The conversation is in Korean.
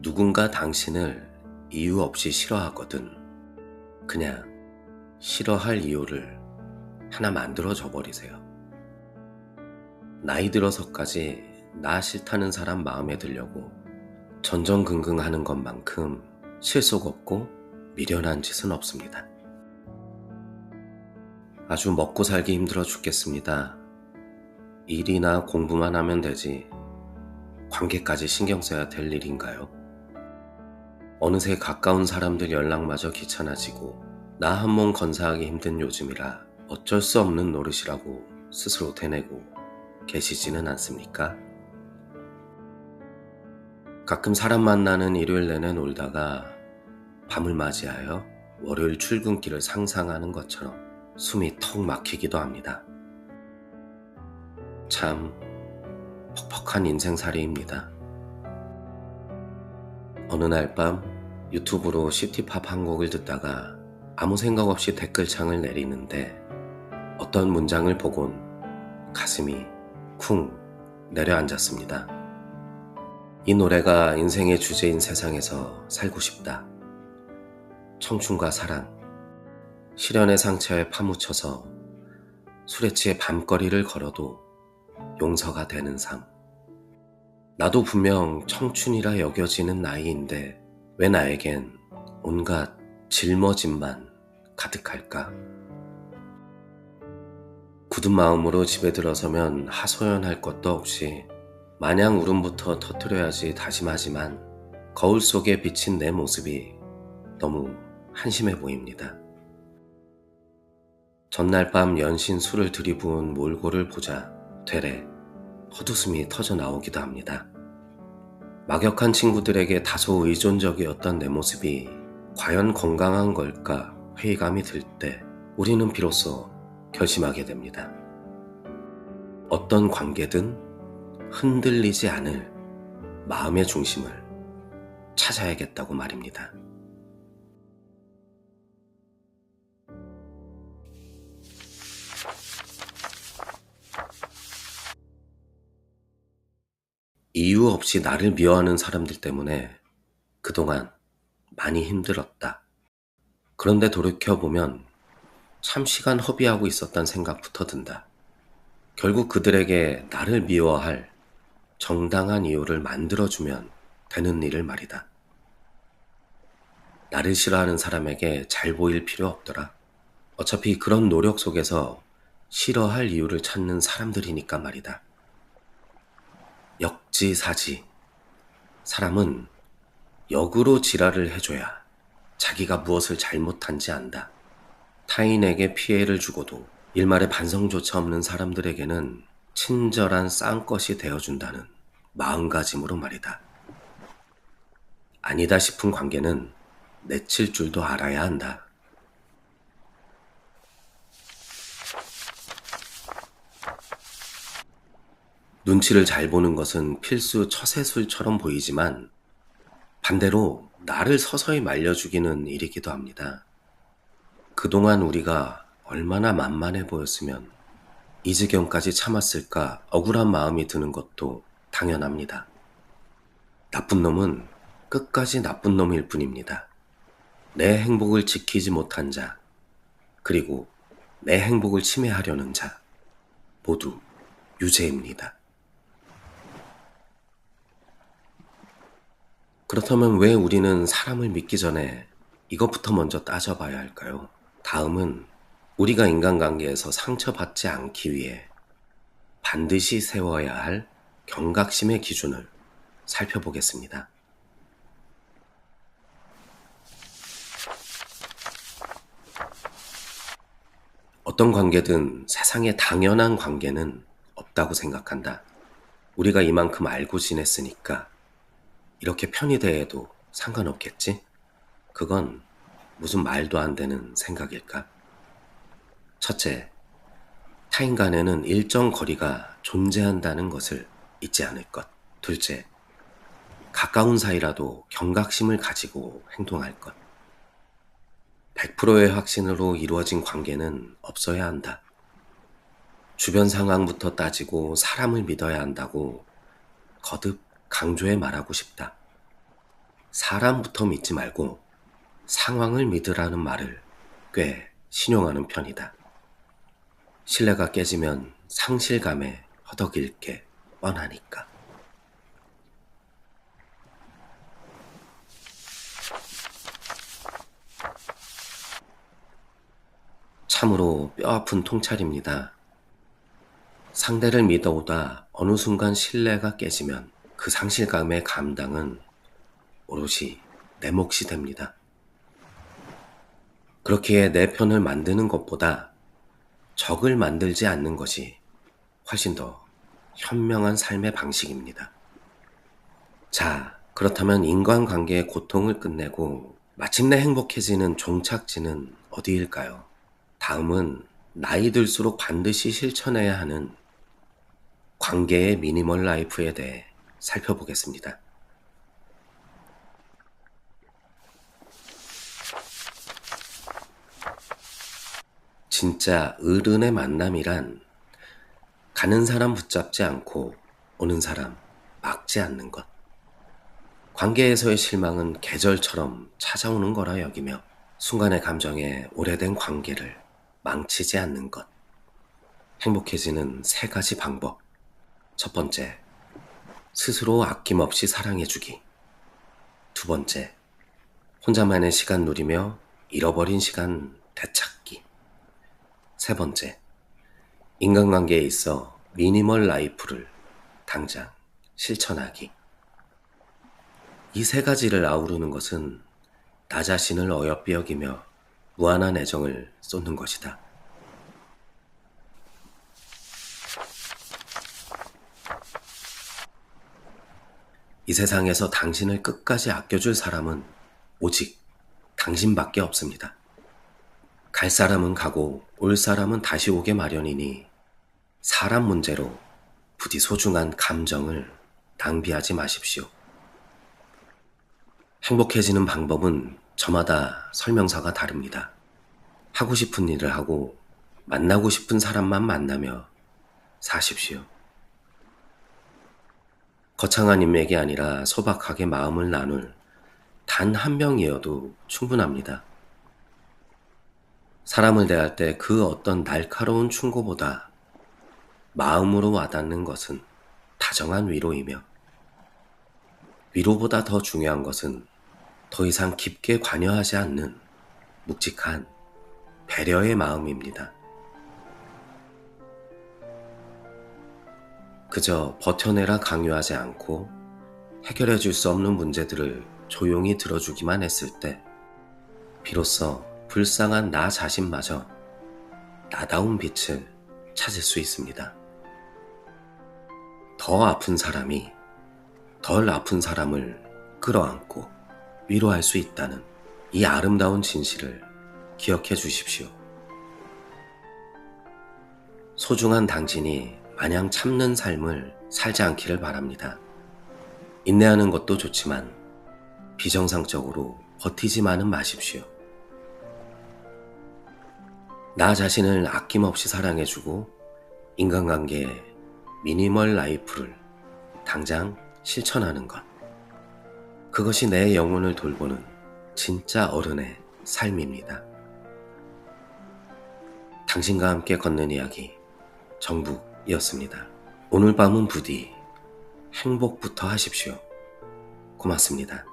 누군가 당신을 이유 없이 싫어하거든 그냥 싫어할 이유를 하나 만들어줘 버리세요. 나이 들어서까지 나 싫다는 사람 마음에 들려고 전전긍긍하는 것만큼 실속 없고 미련한 짓은 없습니다. 아주 먹고 살기 힘들어 죽겠습니다. 일이나 공부만 하면 되지 관계까지 신경 써야 될 일인가요? 어느새 가까운 사람들 연락마저 귀찮아지고 나 한 몸 건사하기 힘든 요즘이라 어쩔 수 없는 노릇이라고 스스로 되뇌고 계시지는 않습니까? 가끔 사람 만나는 일요일 내내 놀다가 밤을 맞이하여 월요일 출근길을 상상하는 것처럼 숨이 턱 막히기도 합니다. 참 퍽퍽한 인생살이입니다. 어느 날 밤 유튜브로 시티팝 한 곡을 듣다가 아무 생각 없이 댓글창을 내리는데 어떤 문장을 보곤 가슴이 쿵 내려앉았습니다. 이 노래가 인생의 주제인 세상에서 살고 싶다. 청춘과 사랑, 시련의 상처에 파묻혀서 술에 취해 밤거리를 걸어도 용서가 되는 삶. 나도 분명 청춘이라 여겨지는 나이인데 왜 나에겐 온갖 짊어짐만 가득할까? 굳은 마음으로 집에 들어서면 하소연할 것도 없이 마냥 울음부터 터뜨려야지 다짐하지만 거울 속에 비친 내 모습이 너무 한심해 보입니다. 전날 밤 연신 술을 들이부은 몰골을 보자 되레 헛웃음이 터져 나오기도 합니다. 막역한 친구들에게 다소 의존적이었던 내 모습이 과연 건강한 걸까 회의감이 들 때 우리는 비로소 결심하게 됩니다. 어떤 관계든 흔들리지 않을 마음의 중심을 찾아야겠다고 말입니다. 이유 없이 나를 미워하는 사람들 때문에 그동안 많이 힘들었다. 그런데 돌이켜보면 참 시간 허비하고 있었단 생각부터 든다. 결국 그들에게 나를 미워할 정당한 이유를 만들어주면 되는 일을 말이다. 나를 싫어하는 사람에게 잘 보일 필요 없더라. 어차피 그런 노력 속에서 싫어할 이유를 찾는 사람들이니까 말이다. 역지사지. 사람은 역으로 지랄을 해줘야 자기가 무엇을 잘못한지 안다. 타인에게 피해를 주고도 일말의 반성조차 없는 사람들에게는 친절한 싼것이 되어준다는 마음가짐으로 말이다. 아니다 싶은 관계는 내칠 줄도 알아야 한다. 눈치를 잘 보는 것은 필수 처세술처럼 보이지만 반대로 나를 서서히 말려주기는 일이기도 합니다. 그동안 우리가 얼마나 만만해 보였으면 이 지경까지 참았을까 억울한 마음이 드는 것도 당연합니다. 나쁜 놈은 끝까지 나쁜 놈일 뿐입니다. 내 행복을 지키지 못한 자, 그리고 내 행복을 침해하려는 자, 모두 유죄입니다. 그렇다면 왜 우리는 사람을 믿기 전에 이것부터 먼저 따져봐야 할까요? 다음은 우리가 인간관계에서 상처받지 않기 위해 반드시 세워야 할 경각심의 기준을 살펴보겠습니다. 어떤 관계든 세상에 당연한 관계는 없다고 생각한다. 우리가 이만큼 알고 지냈으니까 이렇게 편히 대해도 상관없겠지? 그건 무슨 말도 안 되는 생각일까? 첫째, 타인 간에는 일정 거리가 존재한다는 것을 잊지 않을 것. 둘째, 가까운 사이라도 경각심을 가지고 행동할 것. 100%의 확신으로 이루어진 관계는 없어야 한다. 주변 상황부터 따지고 사람을 믿어야 한다고 거듭 강조해 말하고 싶다. 사람부터 믿지 말고 상황을 믿으라는 말을 꽤 신용하는 편이다. 신뢰가 깨지면 상실감에 허덕일 게 뻔하니까. 참으로 뼈아픈 통찰입니다. 상대를 믿어오다 어느 순간 신뢰가 깨지면 그 상실감의 감당은 오롯이 내 몫이 됩니다. 그렇기에 내 편을 만드는 것보다 적을 만들지 않는 것이 훨씬 더 현명한 삶의 방식입니다. 자, 그렇다면 인간관계의 고통을 끝내고 마침내 행복해지는 종착지는 어디일까요? 다음은 나이 들수록 반드시 실천해야 하는 관계의 미니멀 라이프에 대해 살펴보겠습니다. 진짜 어른의 만남이란 가는 사람 붙잡지 않고 오는 사람 막지 않는 것. 관계에서의 실망은 계절처럼 찾아오는 거라 여기며 순간의 감정에 오래된 관계를 망치지 않는 것. 행복해지는 3가지 방법. 첫 번째, 스스로 아낌없이 사랑해주기. 두 번째, 혼자만의 시간 누리며 잃어버린 시간 되찾기. 세 번째, 인간관계에 있어 미니멀 라이프를 당장 실천하기. 이 3가지를 아우르는 것은 나 자신을 어여삐 여기며 무한한 애정을 쏟는 것이다. 이 세상에서 당신을 끝까지 아껴줄 사람은 오직 당신밖에 없습니다. 갈 사람은 가고 올 사람은 다시 오게 마련이니 사람 문제로 부디 소중한 감정을 낭비하지 마십시오. 행복해지는 방법은 저마다 설명서가 다릅니다. 하고 싶은 일을 하고 만나고 싶은 사람만 만나며 사십시오. 거창한 인맥이 아니라 소박하게 마음을 나눌 단 한 명이어도 충분합니다. 사람을 대할 때 그 어떤 날카로운 충고보다 마음으로 와닿는 것은 다정한 위로이며 위로보다 더 중요한 것은 더 이상 깊게 관여하지 않는 묵직한 배려의 마음입니다. 그저 버텨내라 강요하지 않고 해결해 줄 수 없는 문제들을 조용히 들어주기만 했을 때 비로소 불쌍한 나 자신마저 나다운 빛을 찾을 수 있습니다. 더 아픈 사람이 덜 아픈 사람을 끌어안고 위로할 수 있다는 이 아름다운 진실을 기억해 주십시오. 소중한 당신이 마냥 참는 삶을 살지 않기를 바랍니다. 인내하는 것도 좋지만 비정상적으로 버티지만은 마십시오. 나 자신을 아낌없이 사랑해주고 인간관계의 미니멀 라이프를 당장 실천하는 것. 그것이 내 영혼을 돌보는 진짜 어른의 삶입니다. 당신과 함께 걷는 이야기 정북이었습니다. 오늘 밤은 부디 행복부터 하십시오. 고맙습니다.